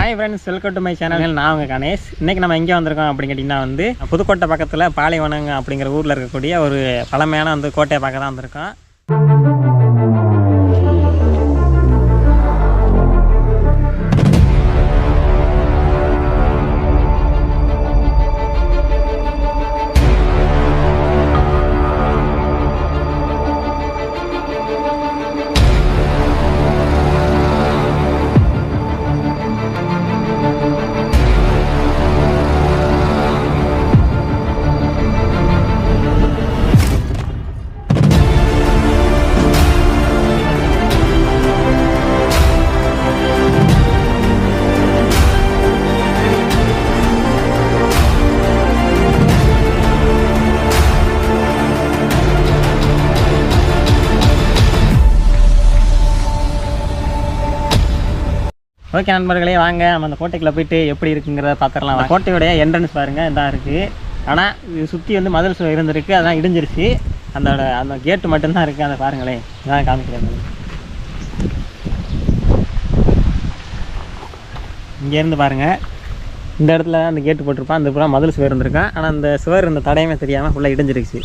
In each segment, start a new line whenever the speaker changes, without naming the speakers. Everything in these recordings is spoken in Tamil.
Hi friends, welcome to my channel. நான் உங்கள் கணேஷ். இன்றைக்கி நம்ம எங்கே வந்திருக்கோம் அப்படின்னு கேட்டிங்கன்னா வந்து புதுக்கோட்டை பக்கத்தில் பாலைவனங்க அப்படிங்கிற ஊரில் இருக்கக்கூடிய ஒரு பழமையான வந்து கோட்டையை பார்க்க தான் வந்திருக்கோம். ஓகே நண்பர்களே, வாங்க நம்ம அந்த கோட்டைக்குள்ளே போயிட்டு எப்படி இருக்குங்கிறத பார்த்துடலாம். கோட்டையுடைய என்ட்ரன்ஸ் பாருங்கள் இதான் இருக்குது. ஆனால் இது சுற்றி வந்து மதில் இருந்திருக்கு, அதெல்லாம் இடிஞ்சிருச்சு. அந்த கேட்டு மட்டும்தான் இருக்குது. அதை பாருங்களேன், இதான் காமிக்கிறேன். இங்கேருந்து பாருங்கள், இந்த இடத்துல அந்த கேட்டு போட்டிருப்பான். அந்த பூரா மதில் சுவர் இருந்திருக்கான். ஆனால் அந்த சுவர் இந்த தடையுமே தெரியாமல் ஃபுல்லாக இடிஞ்சிருச்சு.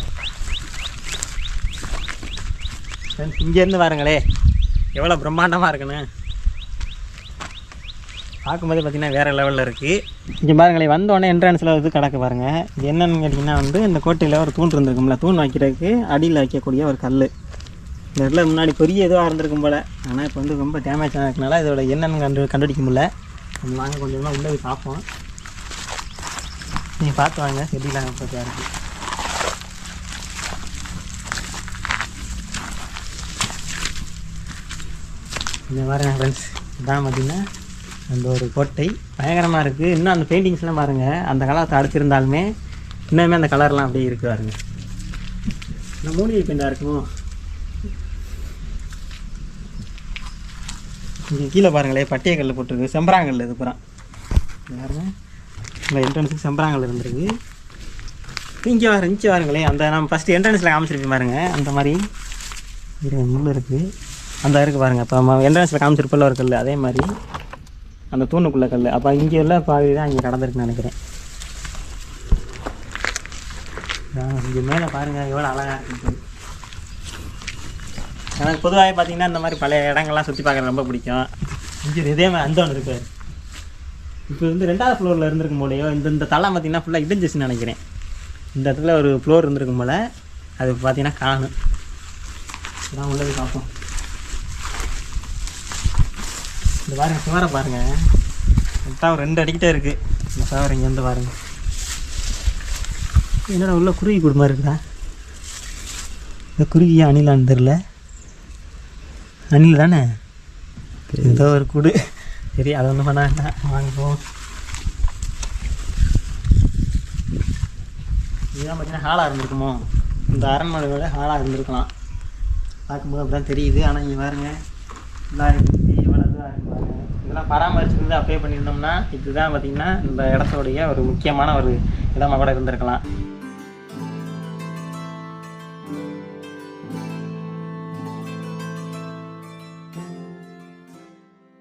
இங்கேருந்து பாருங்களே எவ்வளோ பிரம்மாண்டமாக இருக்குன்னு. பார்க்கும்போது பார்த்திங்கன்னா வேறு லெவலில் இருக்குது. இங்கே பாருங்களேன், வந்தோடனே என்ட்ரன்ஸில் இது கிடக்கு பாருங்கள். இது என்னென்னு கேட்டிங்கன்னா வந்து இந்த கோட்டையில் ஒரு தூண் இருந்திருக்கும்ல, தூண் வைக்கிறதுக்கு அடியில் வைக்கக்கூடிய ஒரு கல். இந்த இடத்துல முன்னாடி பெரிய இதுவாக இருந்திருக்கும் போல். ஆனால் இப்போ வந்து ரொம்ப டேமேஜ் ஆனதுனால இதோட என்னென்னு கண்டுபிடிக்க முடியல. நம்ம வாங்க கொஞ்சமாக உள்ளே போய் பார்ப்போம். நீங்கள் பார்த்து வாங்க, செடியெலாம் பற்றியாக இருக்குது. இந்த பாருங்கள் ஃப்ரெண்ட்ஸ், இதான் பார்த்திங்கன்னா அந்த ஒரு கோட்டை பயங்கரமாக இருக்குது. இன்னும் அந்த பெயிண்டிங்ஸ்லாம் பாருங்கள், அந்த கலரத்தை அடிச்சிருந்தாலுமே இன்னுமே அந்த கலர்லாம் அப்படியே இருக்குது பாருங்க. இந்த மூலிகை பெயிண்டாக இருக்குமோ. இங்கே கீழே பாருங்களே பட்டிய கல் போட்டிருக்கு, செம்பராங்கல். இது பூரா பாருங்க, இந்த என்ட்ரன்ஸுக்கு செம்பராங்கல் இருந்திருக்கு. இங்கே பாருங்களே, அந்த நம்ம ஃபஸ்ட்டு என்ட்ரன்ஸில் காமிச்சிருப்பேன் பாருங்கள், அந்த மாதிரி முள் இருக்குது. அந்த இருக்குது பாருங்கள். இப்போ நம்ம என்ட்ரன்ஸில் காமிச்சிருப்பில் ஒரு கல், அதே மாதிரி அந்த தூணுக்குள்ளே கல். அப்போ இங்கே உள்ள பாதி தான் இங்கே கடந்திருக்குன்னு நினைக்கிறேன். இங்கே மேலே பாருங்கள் எவ்வளோ அழகாக இருக்குது. எனக்கு பொதுவாக பார்த்திங்கன்னா இந்த மாதிரி பழைய இடங்கள்லாம் சுற்றி பார்க்குறது ரொம்ப பிடிக்கும். இங்கே இதே மாதிரி அந்த ஒன்று இருக்குது. இப்போ வந்து 2வது ஃப்ளோரில் இருந்திருக்கும் போலையோ. இந்த தளம் பார்த்திங்கன்னா ஃபுல்லாக இடிஞ்சிச்சுன்னு நினைக்கிறேன். இந்த இடத்துல ஒரு ஃப்ளோர் இருந்திருக்கும் போல், அது பார்த்திங்கன்னா காணும். இதான் உள்ளது பார்ப்போம். இந்த பாருங்கள், சுவரை பாருங்கள், கரெக்டாக ஒரு 2 அடிக்கிட்டே இருக்குது இந்த சுவர். இங்கேருந்து பாருங்கள், என்னடா உள்ள குருவி கூடு மாதிரி இருக்குதா? இந்த குருவியா அணிலான்னு தெரில. அணில் தானே, ஏதோ ஒரு கூடு. சரி, அதை ஒன்றும் பண்ண வேண்டாம், வாங்குவோம். இதுதான் பார்த்தீங்கன்னா ஹாலாக இருந்திருக்குமோ. இந்த அரண்மனையோட ஹாலாக இருந்திருக்கலாம். பார்க்கும்போது அப்படி தான் தெரியுது. ஆனால் இங்கே பாருங்கள், இதெல்லாம் பராமரிச்சிருந்து அப்படியே பண்ணியிருந்தோம்னா இதுதான் பார்த்திங்கன்னா இந்த இடத்தோடைய ஒரு முக்கியமான ஒரு இடமா கூட இருந்திருக்கலாம்.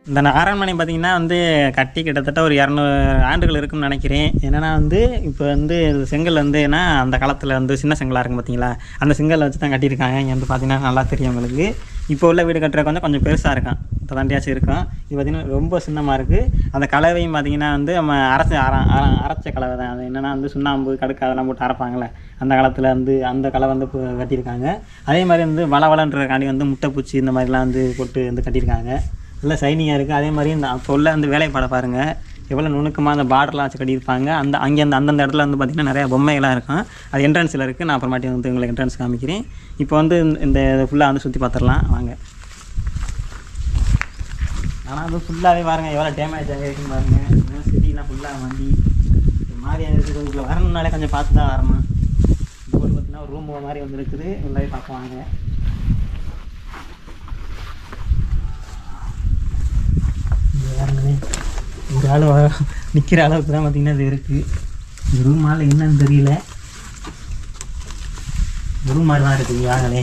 இந்த அரண்மனை பார்த்திங்கன்னா வந்து கட்டி கிட்டத்தட்ட ஒரு 200 ஆண்டுகள் இருக்குன்னு நினைக்கிறேன். என்னென்னா வந்து இப்போ வந்து செங்கல் வந்து ஏன்னா அந்த காலத்தில் வந்து சின்ன செங்கலாக இருக்கும் பார்த்தீங்களா, அந்த செங்கலை வச்சு தான் கட்டியிருக்காங்க. இங்கே வந்து பார்த்திங்கன்னா நல்லா தெரியும் உங்களுக்கு. இப்போ உள்ள வீடு கட்டுறதுக்கு கொஞ்சம் பெருசாக இருக்கும், இப்போ தாண்டியாச்சும் இருக்கும். இது பார்த்திங்கன்னா ரொம்ப சின்னமாக இருக்குது. அந்த கலவையும் பார்த்திங்கன்னா வந்து நம்ம அரைச்ச கலவை தான். அது என்னென்னா வந்து சுண்ணாம்பு கடுக்கு அதெல்லாம் போட்டு அரைப்பாங்களே, அந்த காலத்தில் வந்து அந்த கலவை வந்து கட்டியிருக்காங்க. அதே மாதிரி வந்து வளன்றதுக்காண்டி வந்து முட்டைப்பூச்சி இந்த மாதிரிலாம் வந்து போட்டு வந்து கட்டியிருக்காங்க. நல்லா சைனிங்காக இருக்குது. அதே மாதிரி இந்த அப்போ உள்ள வந்து வேலைப்பாடை பாருங்கள், எவ்வளோ நுணுக்கமாக அந்த பார்டர்லாம் வச்சு கட்டியிருப்பாங்க. அங்கே அந்தந்த இடத்துல வந்து பார்த்திங்கன்னா நிறையா பொம்மைகளாக இருக்கும். அது என்ட்ரன்ஸில் இருக்குது. நான் அப்புறமாட்டி வந்து உங்களுக்கு என்ட்ரன்ஸ் காமிக்கிறேன். இப்போ வந்து இந்த ஃபுல்லாக வந்து சுற்றி பார்த்துடலாம் வாங்க. ஆனால் வந்து ஃபுல்லாகவே பாருங்கள் எவ்வளோ டேமேஜ் ஆகிருக்குன்னு பாருங்கள். செடியெலாம் ஃபுல்லாக வண்டி மாதிரி இருக்குது. இதில் வரணுன்னாலே கொஞ்சம் பார்த்து தான் வரணும். இப்போ பார்த்திங்கன்னா ஒரு ரூம் மாதிரி வந்து இருக்குது. உள்ளே பார்க்குவாங்க. ஒரு ஆள் நிற்கிற அளவுக்கு தான் பார்த்திங்கன்னா இது இருக்குது. இந்த ரூம் ஆள் என்னன்னு தெரியல, ரூம் மாதிரி தான் இருக்குது. வாங்களே,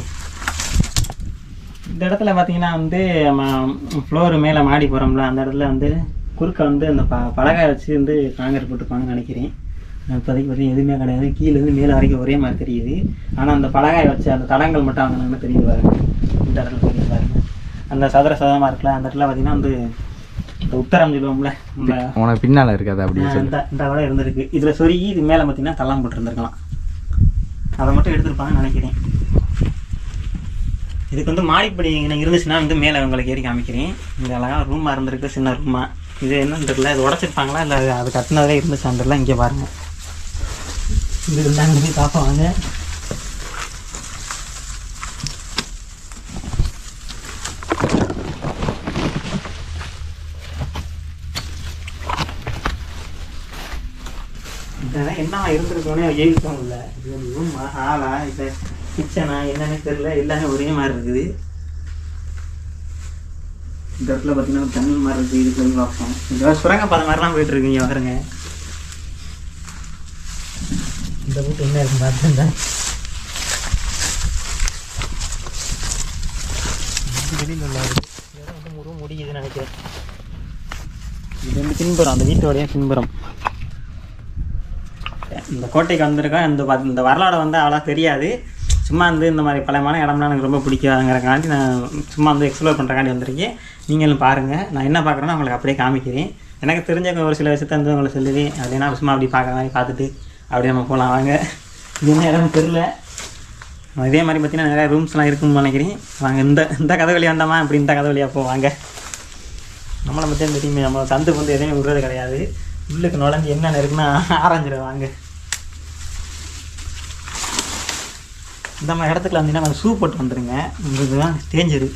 இந்த இடத்துல பார்த்தீங்கன்னா வந்து நம்ம ஃப்ளோரு மேலே மாடி போகிறோம்ல, அந்த இடத்துல வந்து குறுக்க வந்து அந்த பலகாய் வச்சு வந்து காங்கிரீட் போட்டுப்பாங்கன்னு நினைக்கிறேன். இப்போதைக்கு பார்த்தீங்கன்னா எதுவுமே கிடையாது. கீழேருந்து மேலே வரைக்கும் ஒரே மாதிரி தெரியுது. ஆனால் அந்த பலகாய் வச்சு அந்த தடங்கள் மட்டும் வாங்கினாங்கன்னா தெரியுது பாருங்க. இந்த இடத்துல தெரியுது பாருங்க. அந்த சதுரமாக இருக்குல்ல, அந்த இடத்துல பார்த்தீங்கன்னா வந்து இந்த உத்தரம் சொல்லுவோம்ல,
உனக்கு பின்னால் இருக்காது அப்படின்னு
இந்த விட இருந்திருக்கு. இதில் சொருகி இது மேலே பார்த்தீங்கன்னா தள்ளம் போட்டுருந்துருக்கலாம். அதை மட்டும் எடுத்துருப்பாங்கன்னு நினைக்கிறேன். இதுக்கு வந்து மாடிப்படி இருந்துச்சுன்னா வந்து மேலே உங்களுக்கு ஏறி காமிக்கிறேன். இங்கே அழகாக ரூமாக இருந்திருக்கு, சின்ன ரூமாக. இது என்னன்னு தெரியல, இது உடச்சிருப்பாங்களா இல்லை அது கட்டினதே இருந்துச்சு தெரியல. இங்கே பாருங்கள், இது இருந்தாங்க போய் பார்ப்பாங்க. இதெல்லாம் என்ன இருந்திருக்கோன்னே எழுதிக்கோங்க. இல்லை இது ரூமா, ஹாலா, இல்லை கிச்சனா என்னன்னு தெரியல. எல்லாமே ஒரே மாதிரி இருக்குது. இந்த இடத்துல பார்த்தீங்கன்னா தண்ணி மாதிரி இருக்குது. இதுக்கு போய் பார்ப்போம். இந்த சுரங்கப்பாதை மாதிரிலாம் போயிட்டு இருக்குங்க பாருங்க. இந்த வீட்டு என்ன இருக்குன்னு பார்த்துருந்தேன். வெளியில் உள்ள இதெல்லாம் வந்து முருக முடியுதுன்னு நினைக்கிறேன். இது வந்து பின்புறம், அந்த வீட்டோடைய பின்புறம். இந்த கோட்டைக்கு வந்திருக்கோம். இந்த வரலாறு வந்து அவ்வளோ தெரியாது. சும்மா வந்து இந்த மாதிரி பழையமான இடம்லாம் எனக்கு ரொம்ப பிடிக்காதுங்கிறக்காண்டி நான் சும்மா வந்து எக்ஸ்ப்ளோர் பண்ணுறக்காண்டி வந்திருக்கேன். நீங்களும் பாருங்கள். நான் என்ன பார்க்குறேன்னா உங்களுக்கு அப்படியே காமிக்கிறேன். எனக்கு தெரிஞ்ச ஒரு சில விஷயத்த வந்து உங்களை சொல்லுவேன். அப்படின்னா சும்மா அப்படி பார்க்குற மாதிரி பார்த்துட்டு அப்படியே நம்ம போகலாம் வாங்க. இது என்ன இடம்னு தெரில. இதே மாதிரி பார்த்தீங்கன்னா நிறையா ரூம்ஸ்லாம் இருக்குன்னு நினைக்கிறேன். வாங்க, இந்த கதை வழியாக வந்தோமா அப்படி இந்த கதை வழியாக போவாங்க. நம்மளை பற்றி தெரியுமே, நம்ம தந்துக்கு வந்து எதுவுமே விடுறது கிடையாது. உள்ளுக்கு நுழைஞ்சி என்னென்ன இருக்குன்னா ஆரஞ்சிடும். இந்த மாதிரி இடத்துக்குள்ள வந்தீங்கன்னா அந்த ஷூ போட்டு வந்துடுங்க. உங்களுக்கு தான் டேஞ்சரு.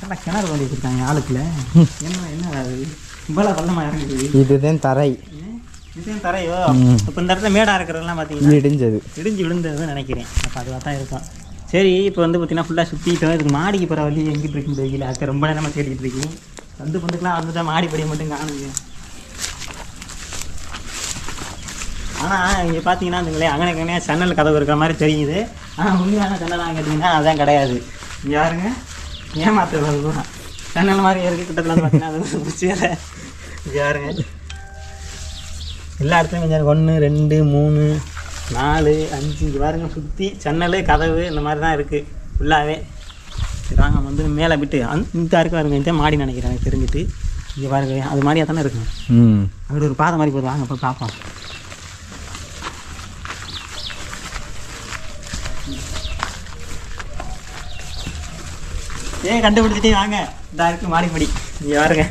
எல்லாம் கிணறு தோண்டி வச்சுருக்காங்க ஆளுக்குள்ள. என்ன இவ்வளோ பள்ளமாக இறங்குது.
இதுதான் தரை.
இதுதான் தரையோ? இப்போ இந்த இடத்துல மேடாக இருக்கிறதெல்லாம் பார்த்தீங்கன்னா இடிஞ்சு விழுந்ததுன்னு நினைக்கிறேன். அப்போ அதுவாக தான் இருக்கும். சரி, இப்போ வந்து பார்த்தீங்கன்னா ஃபுல்லாக சுற்றிட்டோம். இதுக்கு மாடிக்கு போகிற வழி எங்கிட்டு இருக்குன்னு தெரியல. அதுக்கு ரொம்ப நேரமாக தேடிட்டு இருக்கேன். வந்துட்டுலாம் வந்துட்டால் மாடிப்படியை மட்டும் காணுங்க. ஆனால் இங்கே பார்த்தீங்கன்னா அதுங்களே அங்கனே ஜன்னல் கதவு இருக்கிற மாதிரி தெரியுது. ஆனால் உண்மையான ஜன்னலாக கேட்டிங்கன்னா அதான் கிடையாது. இங்கே யாருங்க ஏமாத்துறது கூட ஜன்னல் மாதிரி இருக்குது. கிட்டத்தில் பார்த்தீங்கன்னா அது முடிச்சல. இங்கே யாருங்க எல்லா இடத்துலையும் கொஞ்சம் 1 2 3 4 5 இங்கே பாருங்க சுற்றி ஜன்னல் கதவு இந்த மாதிரி தான் இருக்குது ஃபுல்லாகவே. நாங்கள் வந்து மேலே விட்டு இந்த இருக்கு பாருங்க. இந்த மாடி நினைக்கிறேன் எனக்கு தெரிஞ்சுட்டு. இங்கே பாருங்க, அது மாதிரியாக தானே இருக்குங்க. அப்படி ஒரு பாதை மாதிரி போதும். வாங்க போய் பார்ப்போம். கண்டுபிடிச்சிட்டே வாங்க. இந்த இருக்குது மாடிப்படி. இங்கே பாருங்க,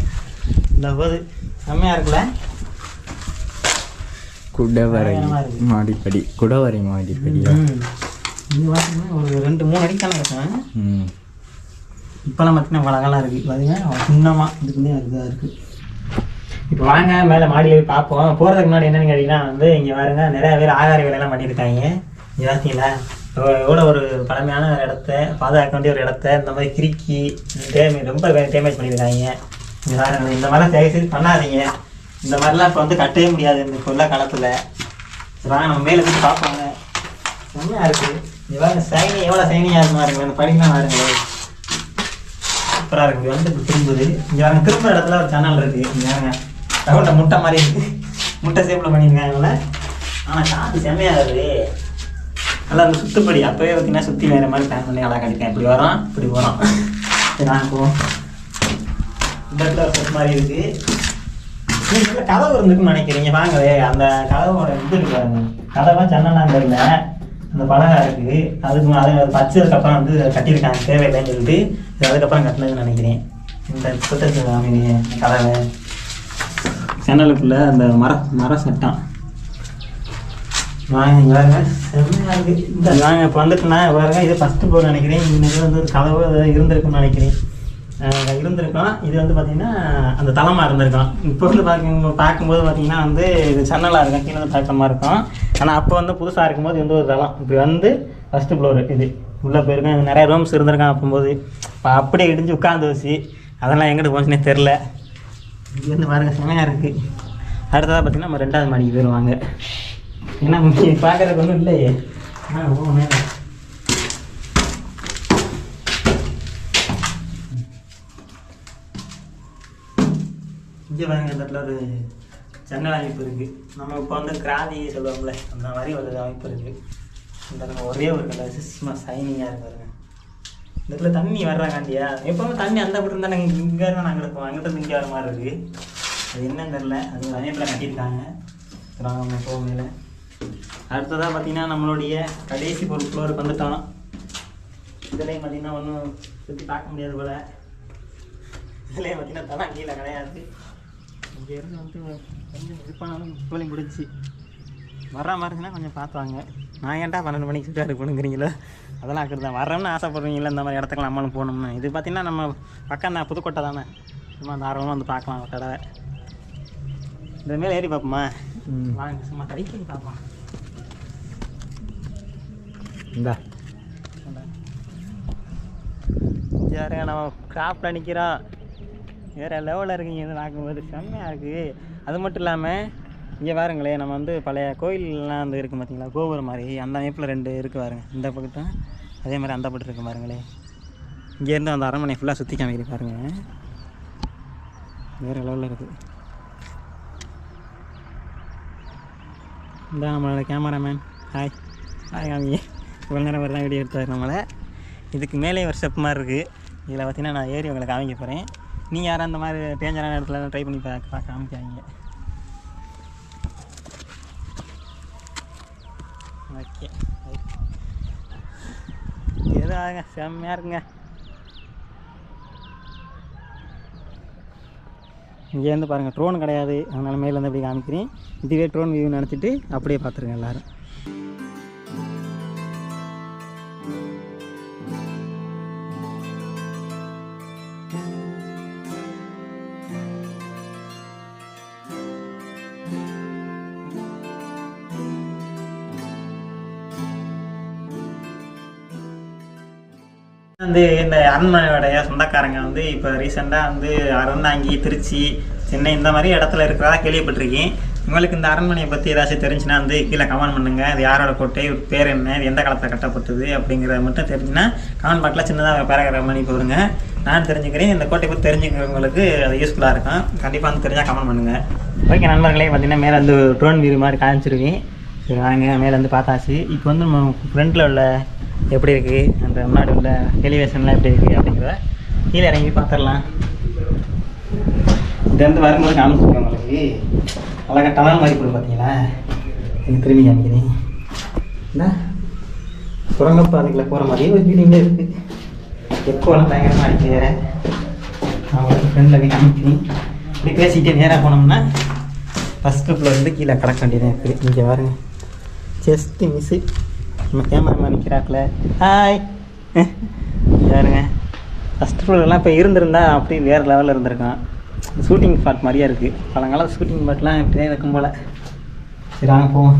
இந்த போது செம்மையாக இருக்குல்ல.
குடவரை மாடிப்படி. குடவரை மாடிப்படி.
இது பார்த்தீங்கன்னா ஒரு 2-3 அடிக்கு தானே இருக்கும். இப்போலாம் பார்த்தீங்கன்னா அழகெல்லாம் இருக்குது. பார்த்தீங்கன்னா சின்னமாக இதுக்குன்னே இதாக இருக்குது. இப்போ வாங்க மேலே மாடியில் போய் பார்ப்போம். போகிறதுக்கு முன்னாடி என்னென்னு கேட்டிங்கன்னா வந்து இங்கே பாருங்க நிறையா பேர் ஆகார வேலையெல்லாம் பண்ணியிருக்காங்க. இங்கே பார்த்தீங்களா எவ்வளோ ஒரு பழமையான இடத்த, பாதுகாக்க வேண்டிய ஒரு இடத்த இந்த மாதிரி கிறுக்கி ரொம்ப டேமேஜ் பண்ணியிருக்காங்க. இங்கே பாருங்க, இந்த மாதிரிலாம் தயவுசெய்து பண்ணாதீங்க. இந்த மாதிரிலாம் இப்போ வந்து கட்டவே முடியாது இந்த இப்போ உள்ள காலத்தில். வாங்க நம்ம மேலே போய் பார்ப்பாங்க. செம்மையாக இருக்குது. இங்கே பாருங்க சைனி எவ்வளோ சைனியாக இருக்குமா இருக்குங்க. இந்த படிக்கலாம் பாருங்களேன், சூப்பராக இருக்குது. வந்து இப்போ திரும்புது. இங்கே பாருங்க திரும்ப இடத்துல ஒரு சேனல் இருக்குது. இங்கே பாருங்க தகவல்ல முட்டை மாதிரி இருக்குது. முட்டை சேப்பில் பண்ணியிருக்காங்கள. ஆனால் காற்று செம்மையாக இருக்குது. நல்லா அந்த சுற்றுப்படி அப்போவே பார்த்தீங்கன்னா சுற்றி வேறு மாதிரி பிளான் பண்ணி நல்லா கட்டிட்டேன். இப்படி வரோம் இப்படி போகிறோம். சரி நாங்கள் போவோம். இந்த இடத்துல ஒரு மாதிரி இருக்குது. நீங்கள் கதவு இருந்துக்குன்னு நினைக்கிறீங்க. வாங்கவே அந்த கதவோட இது இருக்காங்க. கதவாக ஜன்னலாம் தெரியல. அந்த பலகை இருக்குது. அதுக்கு அதை பச்சதுக்கப்புறம் வந்து கட்டியிருக்காங்க தேவையில்லைன்னு சொல்லிட்டு. இது அதுக்கப்புறம் கட்டினதுன்னு நினைக்கிறேன். இந்த புத்தகத்து கதவை ஜன்னலுக்குள்ளே அந்த மர சட்டம். வாங்க பாருங்க செம்மையாக இருக்குது. இந்த வாங்க இப்போ வந்துட்டுனா பாருங்க, இது ஃபஸ்ட்டு ஃப்ளோர் நினைக்கிறேன். இன்னைக்கு வந்து ஒரு கதவு இருந்திருக்குன்னு நினைக்கிறேன். இருந்திருக்கோம். இது வந்து பார்த்திங்கன்னா அந்த தளமாக இருந்திருக்கும். இப்போ வந்து பார்க்கும்போது பார்த்திங்கன்னா வந்து இது ஜன்னலாக இருக்கும், கீழே வந்து பார்க்குற மாதிரி இருக்கும். ஆனால் அப்போ வந்து புதுசாக இருக்கும்போது வந்து ஒரு தளம். இப்படி வந்து ஃபஸ்ட்டு ஃப்ளோரு இது உள்ளே போயிருக்கேன். நிறைய ரூம்ஸ் இருந்திருக்கான் அப்போது. இப்போ அப்படியே இடிஞ்சு உட்காந்து வச்சு அதெல்லாம் எங்கிட்ட போச்சுன்னே தெரில. இது வந்து பாருங்க செமையாக இருக்குது. அடுத்ததாக பார்த்திங்கன்னா நம்ம 2வது மாடிக்கு போயிடுவாங்க. ஏன்னா பார்க்குறதுக்கு ஒன்றும் இல்லையே. இங்கே பாருங்க இந்த இடத்துல ஒரு ஜன்னல் அமைப்பு இருக்குது. நம்ம இப்போ வந்து கிராதி சொல்லுவோம்ல அந்த மாதிரி ஒரு அமைப்பு இருக்குது. இந்த ஒரே ஒரு கலர் சும்மா சைனிங்காக இருப்பாருங்க. இந்த இடத்துல தண்ணி வர்றாங்காண்டியா எப்போவுமே தண்ணி அந்த பக்கம் இருந்தால் நாங்கள் இங்கே இருந்தால் நாங்கள் எடுப்போம். அங்கிட்ட இருந்து இங்கே வர மாதிரி இருக்குது. அது என்னன்னு தெரில. அது ஒரு அமைப்பில் கட்டியிருக்காங்க. நம்ம போக மேலே அடுத்ததாக பார்த்தீங்கன்னா நம்மளுடைய கடைசி ஒரு ஃப்ளோருக்கு வந்துட்டோம். இதுலேயும் பார்த்தீங்கன்னா ஒன்றும் சுற்றி பார்க்க முடியாது போல். இதுலேயும் பார்த்தீங்கன்னா தலை கீழே கிடையாது. இங்கே இருந்து வந்து கொஞ்சம் இருப்பானாலும் கோலிங் பிடிச்சி வர்ற மாதிரி இருந்துச்சுன்னா கொஞ்சம் பார்த்துவாங்க. நான் ஏன்டா 12 மணிக்கு சுற்றி போகணுங்கிறீங்களோ அதெல்லாம் ஆக்குறது தான். வரணும்னு ஆசைப்படுறீங்களா இந்த மாதிரி இடத்துக்கு நம்மளும் போகணும்னு. இது பார்த்திங்கன்னா நம்ம பக்கம் தான் புதுக்கோட்டை தானே. சும்மா அந்த ஆர்வமாக வந்து பார்க்கலாம் ஒரு கடை. இந்த மேலே ஏறி பார்ப்போமா? வாங்க சும்மா கைக்கு பார்ப்போம்.
இந்தா
யாருங்க நம்ம கிராஃப்டில் நிற்கிறோம். வேறு லெவலில் இருக்குங்க. இது பார்க்கும்போது செம்மையாக இருக்குது. அது மட்டும் இல்லாமல் இங்கே பாருங்களேன், நம்ம வந்து பழைய கோயிலெலாம் வந்து இருக்குது பார்த்தீங்களா, கோபுரம் மாதிரி அந்த அமைப்பில் 2 இருக்குது பாருங்க. இந்த பக்கட்டும் அதே மாதிரி அந்த பக்கம் இருக்குது பாருங்களேன். இங்கேருந்து அந்த அரண்மனை ஃபுல்லாக சுற்றி காமிக்கிறேன் பாருங்கள். வேறு லெவலில் இருக்குது. இந்த நம்மளோட கேமராமேன் ஹாய் காமிங்க. இவ்வளோ நேரம் வரை தான் வீடியோ எடுத்தார் நம்மளை. இதுக்கு மேலே ஒரு ஸ்டெப் மாதிரி இருக்குது. இதில் பார்த்தீங்கன்னா நான் ஏறி உங்களை காமிக்க போகிறேன். நீங்கள் யாரும் அந்த மாதிரி டேஞ்சரான இடத்துல ட்ரை பண்ணி காமிக்காங்க. ஓகே எதாங்க செம்மையாக இருக்குங்க. இங்கேருந்து பாருங்கள் ட்ரோன் கிடையாது, அதனால் மேலேருந்து அப்படி காமிக்கிறேன். இதுவே ட்ரோன் வியூ நினச்சிட்டு அப்படியே பார்த்துருங்க எல்லோரும். வந்து இந்த அரண்மனையோடைய சொந்தக்காரங்க வந்து இப்போ ரீசெண்டாக வந்து அறந்தாங்கி, திருச்சி, சென்னை இந்த மாதிரி இடத்துல இருக்கிறதா கேள்விப்பட்டிருக்கேன். உங்களுக்கு இந்த அரண்மனையை பற்றி ஏதாச்சும் தெரிஞ்சுன்னா வந்து கீழே கமெண்ட் பண்ணுங்கள். அது யாரோட கோட்டை, பேர் என்ன, இது எந்த காலத்தில் கட்டப்பட்டது அப்படிங்கிறத மட்டும் தெரிஞ்சுன்னா கமெண்ட் பாக்ஸில் சின்னதாக பேராகிராஃப் பண்ணி போடுங்க. நான் தெரிஞ்சுக்கிறேன். இந்த கோட்டை பற்றி தெரிஞ்சுக்கிறவங்களுக்கு அது யூஸ்ஃபுல்லாக இருக்கும். கண்டிப்பாக வந்து தெரிஞ்சால் கமெண்ட் பண்ணுங்கள். ஓகே நண்பர்களே, பார்த்தீங்கன்னா மேலே வந்து ட்ரோன் வியூ மாதிரி காமிச்சிருக்கேன். சரி வாங்க மேலே வந்து பார்த்தாச்சு. இப்போ வந்து நம்ம ஃப்ரண்ட்டில் உள்ள எப்படி இருக்குது, அந்த முன்னாடி உள்ள எலிவேஷன்லாம் எப்படி இருக்குது அப்படிங்கிறத கீழே இறங்கி பார்த்துடலாம். இதுலேருந்து வரும்போது காமிச்சிருக்கேன் உங்களுக்கு. அழகாக டனல் மாதிரி போடும் பார்த்தீங்களா. எனக்கு திரும்பி காமிக்கிறேன். இந்த சுரங்கப்பாதைக்குள்ள போகிற மாதிரியே ஒரு ஃபீலிங்கே இருக்குது. எக்கோலாம் பயங்கரமாக இருக்குது. வேறு நான் உங்களுக்கு ஃப்ரெண்டில் போய் காமிக்கிறேன். இப்படி பேசிக்கிட்டே நேராக போனோம்னா ஃபஸ்ட்டு ஃப்ளோர்லேருந்து கீழே கடக்க வேண்டியதாக இருக்குது. இங்கே பாருங்க, ஜஸ்ட்டு மிஸ்ஸு நம்ம கேமராமேன் நிற்கிறாப்புல. ஹாய் யாருங்க. ஃபஸ்ட் ஃப்ளோர்லாம் இப்போ இருந்திருந்தா அப்படி வேறு லெவலில் இருந்திருக்கான். ஷூட்டிங் ஸ்பாட் மாதிரியே இருக்குது. பழங்காலம் ஷூட்டிங் ஸ்பாட்லாம் இப்படியே இருக்கும் போல். சரி வாங்க போவோம்.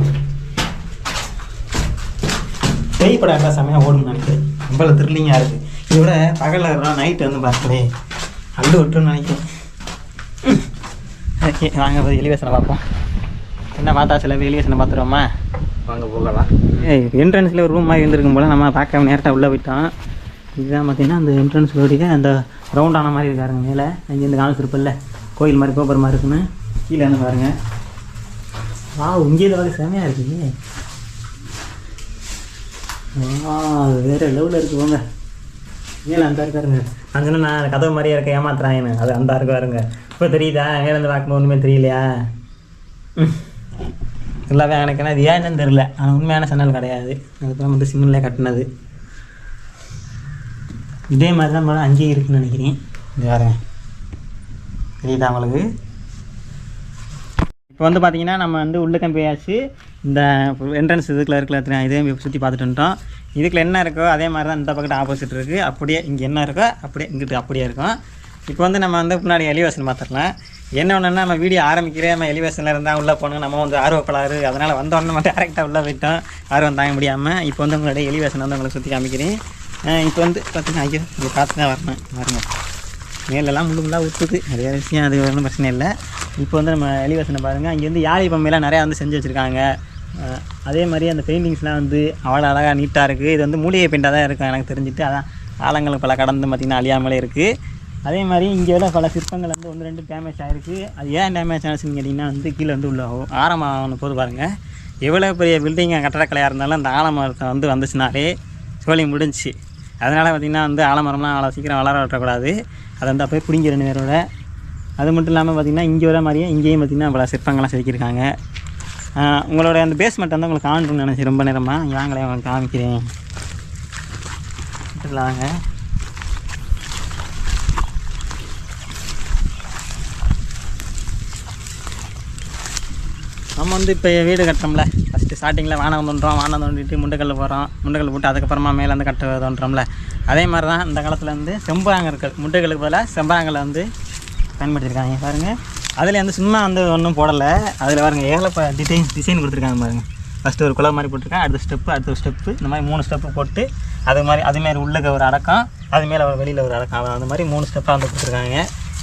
பேய் படம் எல்லாம் செம்மையாக ஓடும்னு நினைக்கிறேன். ரொம்ப த்ரில்லிங்காக இருக்குது. இதோட பகலில் இருக்கிறோம், நைட்டு வந்து பார்க்கலே அள்ளு விட்டுன்னு நினைக்கிறேன். ஓகே வாங்க போய் எலிவேஷனை பார்ப்போம். என்ன பார்த்தா சில எலிவேஷனை பார்த்துருவோமா?
வாங்க போகலாம்.
என்ட்ரன்ஸில் ஒரு ரூம் மாதிரி இருந்திருக்கும் போல். நம்ம பார்க்க நேரத்தை உள்ளே போயிட்டோம். இதுதான் பார்த்தீங்கன்னா அந்த என்ட்ரன்ஸோடைய அந்த ரவுண்டான மாதிரி இருக்காருங்க. மேலே அங்கேருந்து காமிச்சிருப்பில்ல கோயில் மாதிரி கோபுரம் மாதிரி இருக்குன்னு கீழே வந்து பாருங்கள். இங்கே பார்க்க செமையாக இருக்குது. வேறு லெவலில் இருக்குது போங்க. மேலே அந்த இருக்காருங்க. அங்கே நான் கதவு மாதிரியே இருக்க ஏமாத்துறாங்கன்னு அது அந்த இருக்கு பாருங்க. இப்போ தெரியுதா? மேலேருந்து பார்க்கும்போது ஒன்றுமே தெரியலையா? எல்லாமே எனக்குன்னா அது ஏன்னு தெரில. ஆனால் உண்மையான சேனல் கிடையாது. அதுக்கப்புறம் வந்து சிம்மில் கட்டினது. இதே மாதிரி தான் மேலே அங்கேயும் இருக்குன்னு நினைக்கிறேன். இது வேறு தெரியுதா உங்களுக்கு? இப்போ வந்து பார்த்திங்கன்னா நம்ம வந்து உள்ளே போயாச்சு. இந்த என்ட்ரன்ஸ் இதுக்குள்ள இருக்கல இதே சுற்றி பார்த்துட்டு வந்துட்டோம். இதுக்குள்ள என்ன இருக்கோ அதே மாதிரி தான் இந்த பக்கத்து ஆப்போசிட் இருக்குது. அப்படியே இங்கே என்ன இருக்கோ அப்படியே இங்கிட்டு அப்படியே இருக்கும். இப்போ வந்து நம்ம வந்து முன்னாடி எலிவேஷன் பார்த்துடலாம். என்ன ஒன்றுன்னா நம்ம வீடியோ ஆரம்பிக்கிறேன், நம்ம எலிவேஷனில் இருந்தால் உள்ளே போனோம். நம்ம வந்து ஆர்வப்படாது, அதனால் வந்தோடனே மட்டும் டேரெக்டாக உள்ளே போயிட்டோம். ஆர்வம் தாங்க முடியாமல். இப்போ வந்து உங்களுடைய எலிவேஷன் வந்து உங்களுக்கு சுற்றி காமிக்கிறேன். இப்போ வந்து பார்த்திங்கன்னா ஐயோ இங்கே பார்த்து தான் வரணும் பாருங்க. மேலெல்லாம் முள்ளுலாம் ஊற்றுது. நிறைய விஷயம் அது ஒன்றும் பிரச்சனை இல்லை. இப்போ வந்து நம்ம எலிவேஷனை பாருங்கள். அங்கே வந்து யாழி பொம்மையெல்லாம் நிறையா வந்து செஞ்சு வச்சுருக்காங்க. அதே மாதிரி அந்த பெயிண்டிங்ஸ்லாம் வந்து அவ்வளோ அழகாக நீட்டாக இருக்குது. இது வந்து மூலிகை பெயிண்டாக தான் இருக்கும் எனக்கு தெரிஞ்சுட்டு. அதான் ஆழங்களுக்கு பல கடந்து பார்த்திங்கன்னா அழியாமலே இருக்குது. அதே மாதிரி இங்கே உள்ள பல சிற்பங்கள் வந்து 1-2 டேமேஜ் ஆகிருக்கு. அது ஏன் டேமேஜ் ஆச்சுன்னு கேட்டிங்கன்னா வந்து கீழே வந்து உள்ள ஆரம்பம் போது பாருங்கள், எவ்வளோ பெரிய பில்டிங்கு கட்டடக்கலையாக இருந்தாலும் அந்த ஆலமரத்தை வந்து வந்துச்சுனாலே சோழி முடிஞ்சிச்சு. அதனால் பார்த்திங்கன்னா வந்து ஆலமரம்லாம் அவ்வளோ சீக்கிரம் வளர விட்டக்கூடாது, அதை வந்து அப்படியே பிடிங்கிற நேரோட. அது மட்டும் இல்லாமல் பார்த்திங்கன்னா இங்கே வர மாதிரியே இங்கேயும் பார்த்திங்கன்னா பல சிற்பங்கள்லாம் செதுக்கியிருக்காங்க. உங்களோட அந்த பேஸ்மெண்ட் வந்து உங்களுக்கு காணணும்னு நினச்சி ரொம்ப நேரமாக இங்கே வாங்களே உங்களுக்கு காமிக்கிறேன். வாங்க. நம்ம வந்து இப்போ வீடு கட்டுறோம்ல, ஃபஸ்ட்டு ஸ்டார்டிங்கில் வானம் தோண்டிட்டு முண்டுக்கல் போகிறோம், முண்டுக்கல் போட்டு அதுக்கப்புறமா மேலே வந்து கட்ட தோன்றோம்ல. அதே மாதிரி தான் இந்த காலத்தில் வந்து செம்பாங்கற்கள், முண்டுகளுக்கு பதிலாக செம்பாங்கலை வந்து பயன்படுத்தியிருக்காங்க பாருங்கள். அதில் வந்து சும்மா வந்து ஒன்றும் போடலை, அதில் பாருங்கள் ஏகப்ப டிசைன் கொடுத்துருக்காங்க பாருங்கள். ஃபஸ்ட்டு ஒரு குளம் மாதிரி போட்டிருக்காங்க, அடுத்த ஒரு ஸ்டெப்பு இந்த மாதிரி 3 ஸ்டெப்பு போட்டு அதுமாரி உள்ளே ஒரு அடக்கம், அது மேலே ஒரு வெளியில் ஒரு அடக்கம், அந்த மாதிரி 3 ஸ்டெப்பாக வந்து கொடுத்துருக்காங்க.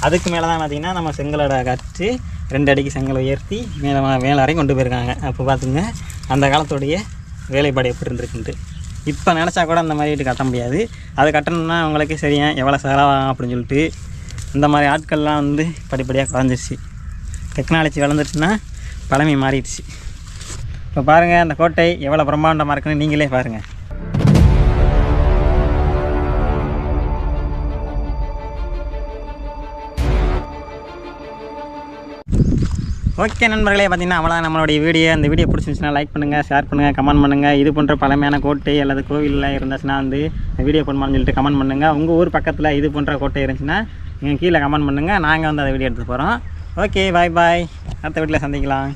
அதுக்கு மேலே தான் பார்த்திங்கன்னா நம்ம செங்கலோட கட்டு 2 அடிக்கு செங்கலை உயர்த்தி மேலே வரைக்கும் கொண்டு போயிருக்காங்க. அப்போ பார்த்துங்க அந்த காலத்துடைய வேலைப்பாடு எப்படி இருந்திருக்குன்ட்டு. இப்போ நினச்சா கூட அந்த மாதிரி வீட்டு கட்ட முடியாது. அது கட்டணும்னா உங்களுக்கு சரியா எவ்வளோ செலவாகும் அப்படின்னு சொல்லிட்டு இந்த மாதிரி ஆட்கள்லாம் வந்து படிப்படியாக குறைஞ்சிருச்சு. டெக்னாலஜி வளர்ந்துருச்சுன்னா பழமை மாறிடுச்சு. இப்போ பாருங்கள் அந்த கோட்டை எவ்வளோ பிரம்மாண்டமாக இருக்குன்னு நீங்களே பாருங்கள். ஓகே நண்பர்களே, பார்த்திங்கன்னா அவ்வளோதான் நம்மளுடைய வீடியோ. அந்த வீடியோ பிடிச்சிருந்துச்சுன்னா லைக் பண்ணுங்கள், ஷேர் பண்ணுங்கள், கமெண்ட் பண்ணுங்கள். இது போன்ற பழமையான கோட்டை அல்லது கோவிலில் இருந்துச்சுன்னா வந்து வீடியோ பண்ணுமான்னு சொல்லிட்டு கமெண்ட் பண்ணுங்கள். உங்கள் ஊர் பக்கத்தில் இது போன்ற கோட்டை இருந்துச்சுன்னா நீங்கள் கீழே கமெண்ட் பண்ணுங்கள். நாங்கள் வந்து அதை வீடியோ எடுத்து போகிறோம். ஓகே, பாய். அடுத்த வீட்டில் சந்திக்கலாம்.